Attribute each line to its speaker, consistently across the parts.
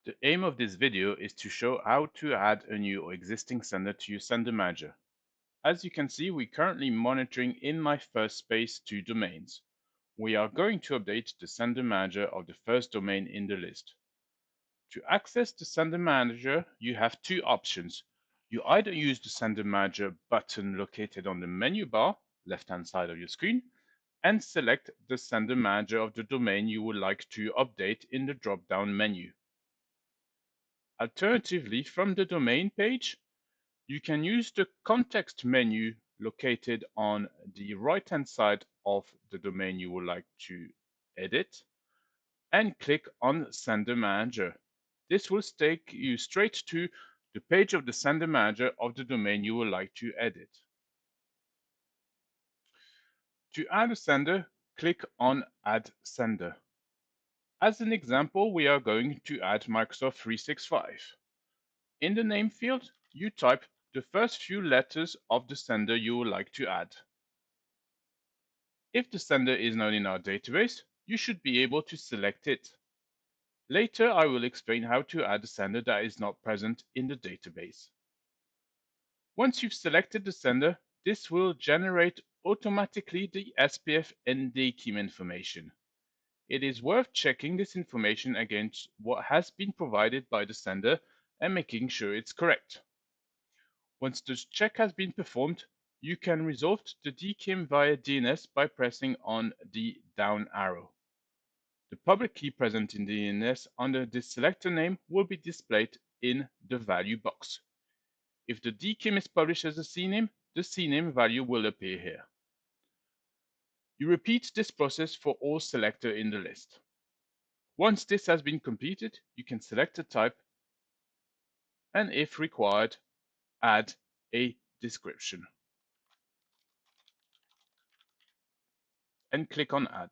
Speaker 1: The aim of this video is to show how to add a new or existing sender to your sender manager. As you can see, we're currently monitoring in my first space 2 domains. We are going to update the sender manager of the first domain in the list. To access the sender manager, you have two options. You either use the sender manager button located on the menu bar, left-hand side of your screen, and select the sender manager of the domain you would like to update in the drop-down menu. Alternatively, from the domain page, you can use the context menu located on the right-hand side of the domain you would like to edit and click on Sender Manager. This will take you straight to the page of the Sender Manager of the domain you would like to edit. To add a sender, click on Add Sender. As an example, we are going to add Microsoft 365. In the name field, you type the first few letters of the sender you would like to add. If the sender is not in our database, you should be able to select it. Later, I will explain how to add a sender that is not present in the database. Once you've selected the sender, this will generate automatically the SPF and DKIM information. It is worth checking this information against what has been provided by the sender and making sure it's correct. Once the check has been performed, you can resolve the DKIM via DNS by pressing on the down arrow. The public key present in the DNS under this selector name will be displayed in the value box. If the DKIM is published as a CNAME, the CNAME value will appear here. You repeat this process for all selectors in the list. Once this has been completed, you can select a type and, if required, add a description and click on Add.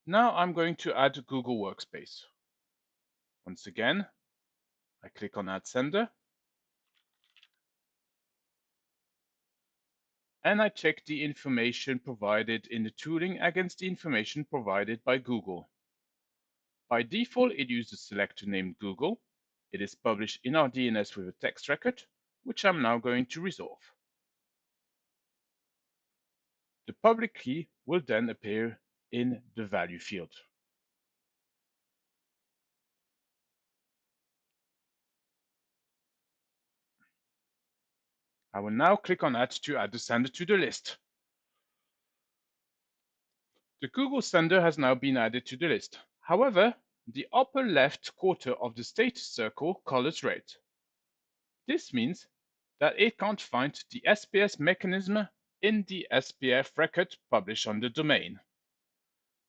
Speaker 1: Now I'm going to add Google Workspace. Once again, I click on Add Sender and I check the information provided in the tooling against the information provided by Google. By default, it uses a selector named Google. It is published in our DNS with a text record, which I'm now going to resolve. The public key will then appear in the value field. I will now click on Add to add the sender to the list. The Google sender has now been added to the list. However, the upper left quarter of the status circle colors red. This means that it can't find the SPS mechanism in the SPF record published on the domain.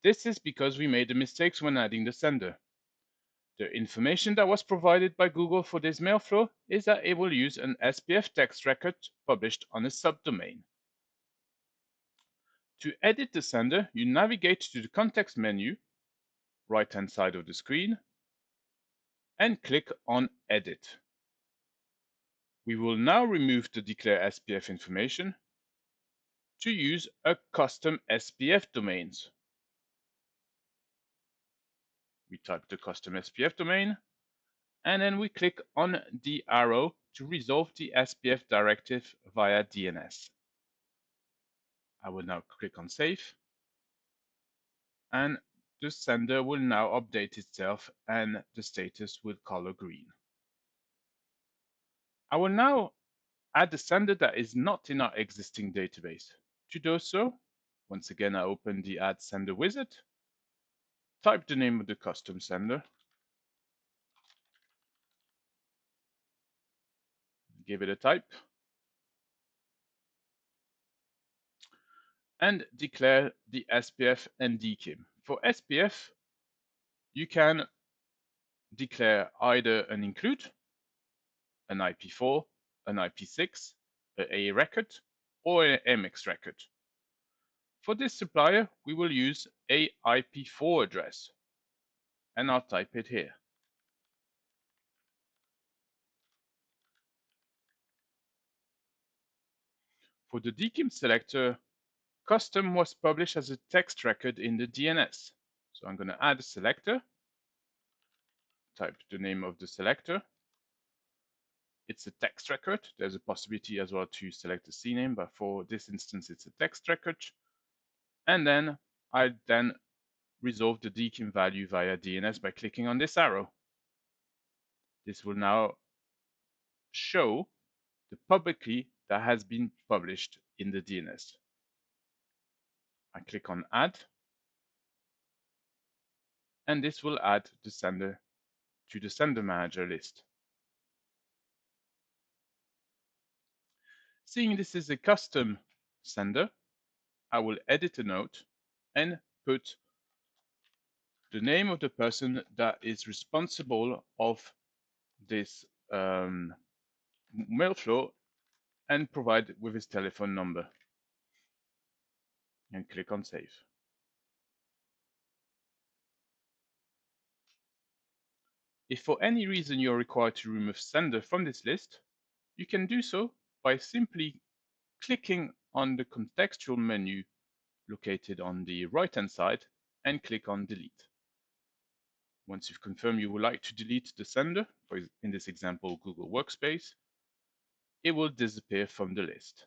Speaker 1: This is because we made a mistake when adding the sender. The information that was provided by Google for this mail flow is that it will use an SPF text record published on a subdomain. To edit the sender, you navigate to the context menu, right-hand side of the screen, and click on Edit. We will now remove the Declare SPF information to use a custom SPF domains. We type the custom SPF domain, and then we click on the arrow to resolve the SPF directive via DNS. I will now click on Save, and the sender will now update itself and the status will color green. I will now add a sender that is not in our existing database. To do so, once again I open the Add Sender wizard, type the name of the custom sender, give it a type, and declare the SPF and DKIM. For SPF, you can declare either an include, an IP4, an IP6, an A record, or an MX record. For this supplier, we will use a IP4 address, and I'll type it here. For the DKIM selector custom was published as a text record in the DNS. So I'm going to add a selector, type the name of the selector. It's a text record. There's a possibility as well to select a CNAME, but for this instance, it's a text record. And then I resolve the DKIM value via DNS by clicking on this arrow. This will now show the public key that has been published in the DNS. I click on Add, and this will add the sender to the sender manager list. Seeing this is a custom sender, I will edit a note and put the name of the person that is responsible of this mail flow and provide with his telephone number. And click on Save. If for any reason you're required to remove sender from this list, you can do so by simply clicking on the contextual menu located on the right-hand side and click on Delete. Once you've confirmed you would like to delete the sender, in this example Google Workspace, it will disappear from the list.